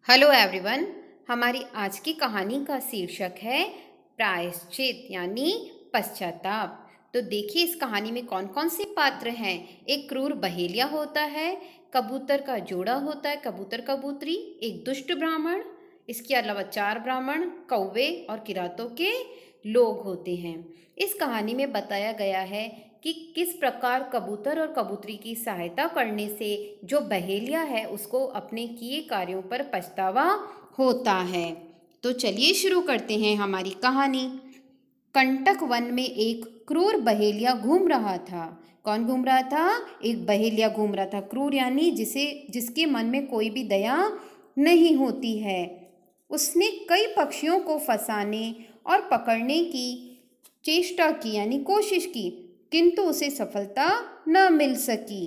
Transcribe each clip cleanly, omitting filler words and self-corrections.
Hello everyone. हमारी आज की कहानी का शीर्षक है प्रायश्चित यानी पश्चाताप। तो देखिए इस कहानी में कौन कौन से पात्र हैं। एक क्रूर बहेलिया होता है, कबूतर का जोड़ा होता है, कबूतर कबूतरी, एक दुष्ट ब्राह्मण, इसके अलावा 4 ब्राह्मण, कौवे और किरातों के लोग होते हैं। इस कहानी में बताया गया है कि किस प्रकार कबूतर और कबूतरी की सहायता करने से जो बहेलिया है उसको अपने किए कार्यों पर पछतावा होता है। तो चलिए शुरू करते हैं हमारी कहानी। कंटक वन में एक क्रूर बहेलिया घूम रहा था। कौन घूम रहा था? एक बहेलिया घूम रहा था। क्रूर यानी जिसके मन में कोई भी दया नहीं होती है। उसने कई पक्षियों को फंसाने और पकड़ने की चेष्टा की यानी कोशिश की, किंतु उसे सफलता न मिल सकी।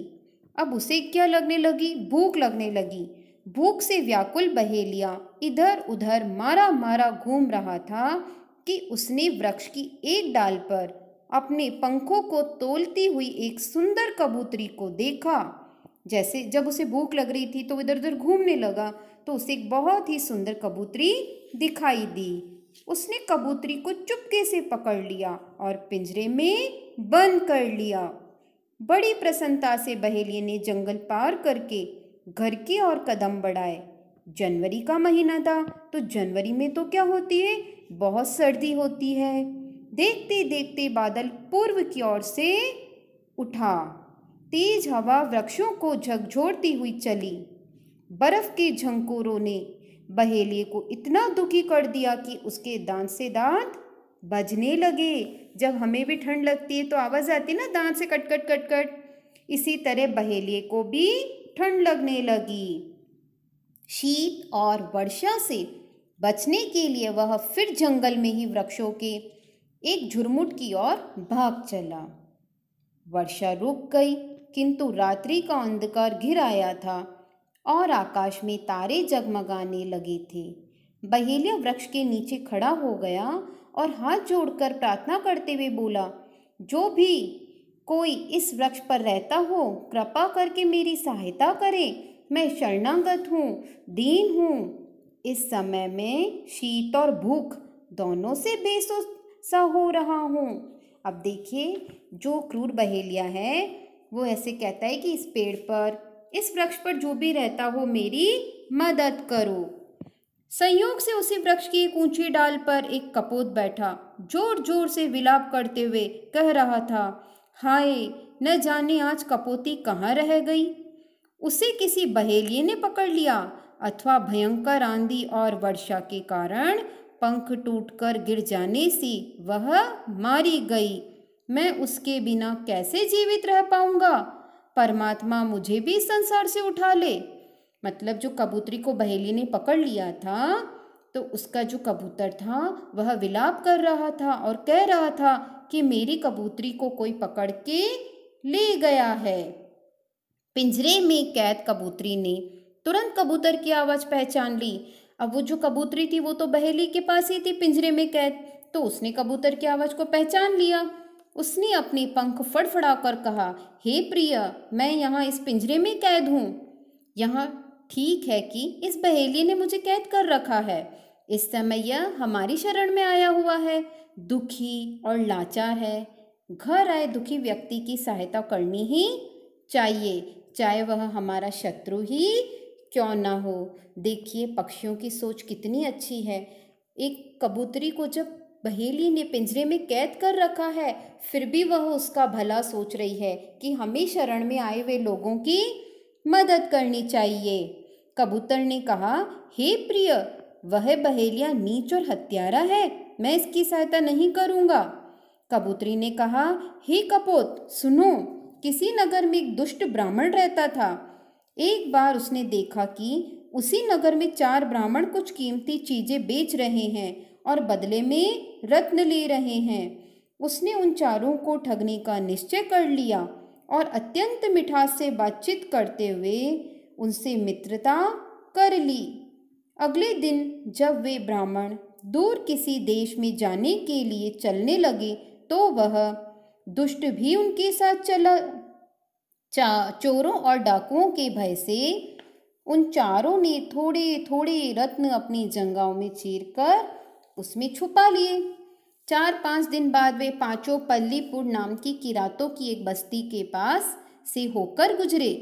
अब उसे क्या लगने लगी? भूख लगने लगी। भूख से व्याकुल बहेलिया इधर उधर मारा मारा घूम रहा था कि उसने वृक्ष की एक डाल पर अपने पंखों को तोलती हुई एक सुंदर कबूतरी को देखा। जैसे जब उसे भूख लग रही थी तो इधर उधर घूमने लगा तो उसे एक बहुत ही सुंदर कबूतरी दिखाई दी। उसने कबूतरी को चुपके से पकड़ लिया और पिंजरे में बंद कर लिया। बड़ी प्रसन्नता से बहेलिये ने जंगल पार करके घर की ओर कदम बढ़ाए। जनवरी का महीना था तो जनवरी में तो क्या होती है? बहुत सर्दी होती है। देखते देखते बादल पूर्व की ओर से उठा। तेज हवा वृक्षों को झकझोरती हुई चली। बर्फ के झंकोरों ने बहेलिये को इतना दुखी कर दिया कि उसके दांत से दांत बजने लगे। जब हमें भी ठंड लगती है तो आवाज़ आती है ना, दांत से कट कट कट कट। इसी तरह बहेलिये को भी ठंड लगने लगी। शीत और वर्षा से बचने के लिए वह फिर जंगल में ही वृक्षों के एक झुरमुट की ओर भाग चला। वर्षा रुक गई, किंतु रात्रि का अंधकार घिर आया था और आकाश में तारे जगमगाने लगे थे। बहेलिया वृक्ष के नीचे खड़ा हो गया और हाथ जोड़कर प्रार्थना करते हुए बोला, जो भी कोई इस वृक्ष पर रहता हो कृपा करके मेरी सहायता करे। मैं शरणागत हूँ, दीन हूँ। इस समय में शीत और भूख दोनों से बेसुध सा हो रहा हूँ। अब देखिए जो क्रूर बहेलिया है वो ऐसे कहता है कि इस पेड़ पर, इस वृक्ष पर जो भी रहता हो मेरी मदद करो। संयोग से उसी वृक्ष की एक ऊंची डाल पर एक कपोत बैठा जोर जोर से विलाप करते हुए कह रहा था, हाय, न जाने आज कपोती कहाँ रह गई। उसे किसी बहेलिये ने पकड़ लिया अथवा भयंकर आंधी और वर्षा के कारण पंख टूटकर गिर जाने से वह मारी गई। मैं उसके बिना कैसे जीवित रह पाऊंगा? परमात्मा मुझे भी इस संसार से उठा ले। मतलब जो कबूतरी को बहेलिये ने पकड़ लिया था तो उसका जो कबूतर था वह विलाप कर रहा था और कह रहा था कि मेरी कबूतरी को कोई पकड़ के ले गया है। पिंजरे में कैद कबूतरी ने तुरंत कबूतर की आवाज़ पहचान ली। अब वो जो कबूतरी थी वो तो बहेली के पास ही थी पिंजरे में कैद, तो उसने कबूतर की आवाज़ को पहचान लिया। उसने अपने पंख फड़फड़ाकर कहा, हे प्रिय, मैं यहाँ इस पिंजरे में कैद हूँ। यहाँ ठीक है कि इस बहेलिये ने मुझे कैद कर रखा है। इस समय यह हमारी शरण में आया हुआ है, दुखी और लाचार है। घर आए दुखी व्यक्ति की सहायता करनी ही चाहिए, चाहे वह हमारा शत्रु ही क्यों ना हो। देखिए पक्षियों की सोच कितनी अच्छी है। एक कबूतरी को जब बहेली ने पिंजरे में कैद कर रखा है फिर भी वह उसका भला सोच रही है कि हमें शरण में आए हुए लोगों की मदद करनी चाहिए। कबूतर ने कहा, हे प्रिय, वह बहेलिया नीच और हत्यारा है, मैं इसकी सहायता नहीं करूँगा। कबूतरी ने कहा, हे कपोत, सुनो, किसी नगर में एक दुष्ट ब्राह्मण रहता था। एक बार उसने देखा कि उसी नगर में 4 ब्राह्मण कुछ कीमती चीजें बेच रहे हैं और बदले में रत्न ले रहे हैं। उसने उन चारों को ठगने का निश्चय कर लिया और अत्यंत मिठास से बातचीत करते हुए उनसे मित्रता कर ली। अगले दिन जब वे ब्राह्मण दूर किसी देश में जाने के लिए चलने लगे तो वह दुष्ट भी उनके साथ चला। चोरों और डाकुओं के भय से उन चारों ने थोड़े थोड़े रत्न अपनी जंघाओं में चीरकर उसमें छुपा लिए। 4-5 दिन बाद वे पांचों पल्लीपुर नाम की किरातों की एक बस्ती के पास से होकर गुजरे।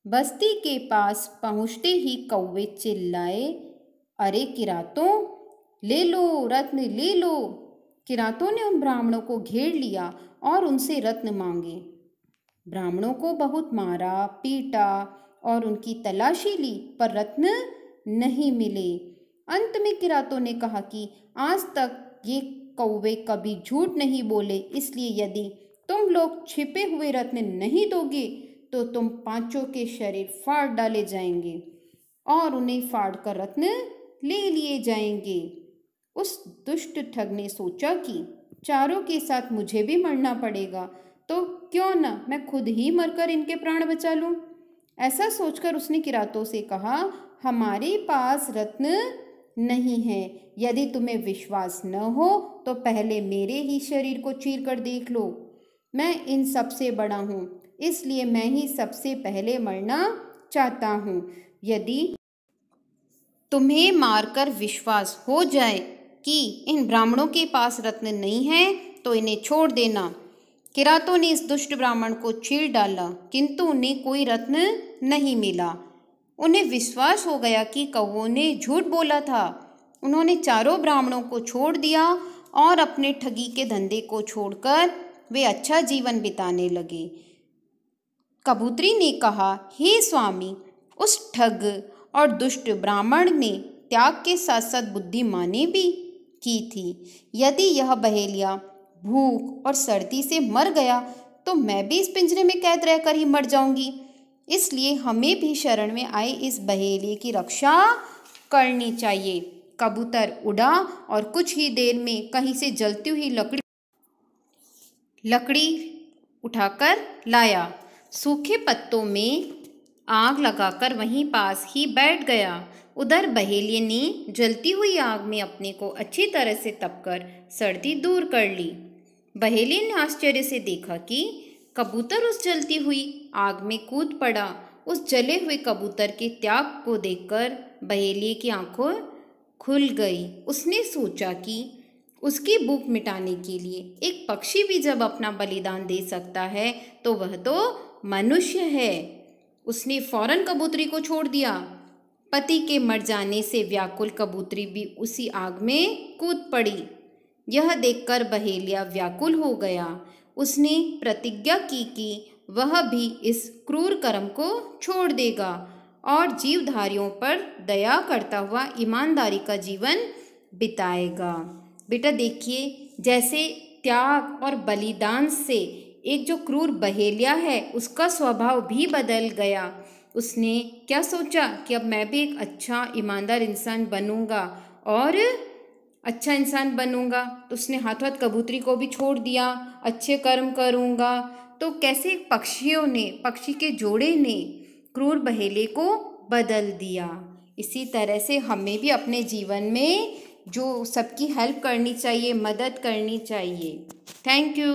बस्ती के पास पहुंचते ही कौवे चिल्लाए, अरे किरातों, ले लो रत्न ले लो। किरातों ने उन ब्राह्मणों को घेर लिया और उनसे रत्न मांगे। ब्राह्मणों को बहुत मारा पीटा और उनकी तलाशी ली, पर रत्न नहीं मिले। अंत में किरातों ने कहा कि आज तक ये कौवे कभी झूठ नहीं बोले, इसलिए यदि तुम लोग छिपे हुए रत्न नहीं दोगे तो तुम पांचों के शरीर फाड़ डाले जाएंगे और उन्हें फाड़ कर रत्न ले लिए जाएंगे। उस दुष्ट ठग ने सोचा कि चारों के साथ मुझे भी मरना पड़ेगा, तो क्यों न मैं खुद ही मरकर इनके प्राण बचा लूं। ऐसा सोचकर उसने किरातों से कहा, हमारे पास रत्न नहीं है। यदि तुम्हें विश्वास न हो तो पहले मेरे ही शरीर को चीर कर देख लो। मैं इन सबसे बड़ा हूँ, इसलिए मैं ही सबसे पहले मरना चाहता हूँ। यदि तुम्हें मारकर विश्वास हो जाए कि इन ब्राह्मणों के पास रत्न नहीं है तो इन्हें छोड़ देना। किरातों ने इस दुष्ट ब्राह्मण को चीर डाला, किंतु उन्हें कोई रत्न नहीं मिला। उन्हें विश्वास हो गया कि कौवों ने झूठ बोला था। उन्होंने चारों ब्राह्मणों को छोड़ दिया और अपने ठगी के धंधे को छोड़कर वे अच्छा जीवन बिताने लगे। कबूतरी ने कहा, हे स्वामी, उस ठग और दुष्ट ब्राह्मण ने त्याग के साथ साथ बुद्धिमानी भी की थी। यदि यह बहेलिया भूख और सर्दी से मर गया तो मैं भी इस पिंजरे में कैद रहकर ही मर जाऊंगी। इसलिए हमें भी शरण में आए इस बहेलिये की रक्षा करनी चाहिए। कबूतर उड़ा और कुछ ही देर में कहीं से जलती हुई लकड़ी उठाकर लाया। सूखे पत्तों में आग लगाकर वहीं पास ही बैठ गया। उधर बहेलिये ने जलती हुई आग में अपने को अच्छी तरह से तपकर सर्दी दूर कर ली। बहेलिये ने आश्चर्य से देखा कि कबूतर उस जलती हुई आग में कूद पड़ा। उस जले हुए कबूतर के त्याग को देखकर बहेलिये की आंखों खुल गई। उसने सोचा कि उसकी भूख मिटाने के लिए एक पक्षी भी जब अपना बलिदान दे सकता है तो वह तो मनुष्य है। उसने फौरन कबूतरी को छोड़ दिया। पति के मर जाने से व्याकुल कबूतरी भी उसी आग में कूद पड़ी। यह देखकर बहेलिया व्याकुल हो गया। उसने प्रतिज्ञा की कि वह भी इस क्रूर कर्म को छोड़ देगा और जीवधारियों पर दया करता हुआ ईमानदारी का जीवन बिताएगा। बेटा देखिए, जैसे त्याग और बलिदान से एक जो क्रूर बहेलिया है उसका स्वभाव भी बदल गया। उसने क्या सोचा कि अब मैं भी एक अच्छा ईमानदार इंसान बनूंगा और अच्छा इंसान बनूंगा, तो उसने हाथों हाथ कबूतरी को भी छोड़ दिया, अच्छे कर्म करूंगा। तो कैसे पक्षी के जोड़े ने क्रूर बहेलिये को बदल दिया। इसी तरह से हमें भी अपने जीवन में जो सबकी हेल्प करनी चाहिए, मदद करनी चाहिए। Thank you.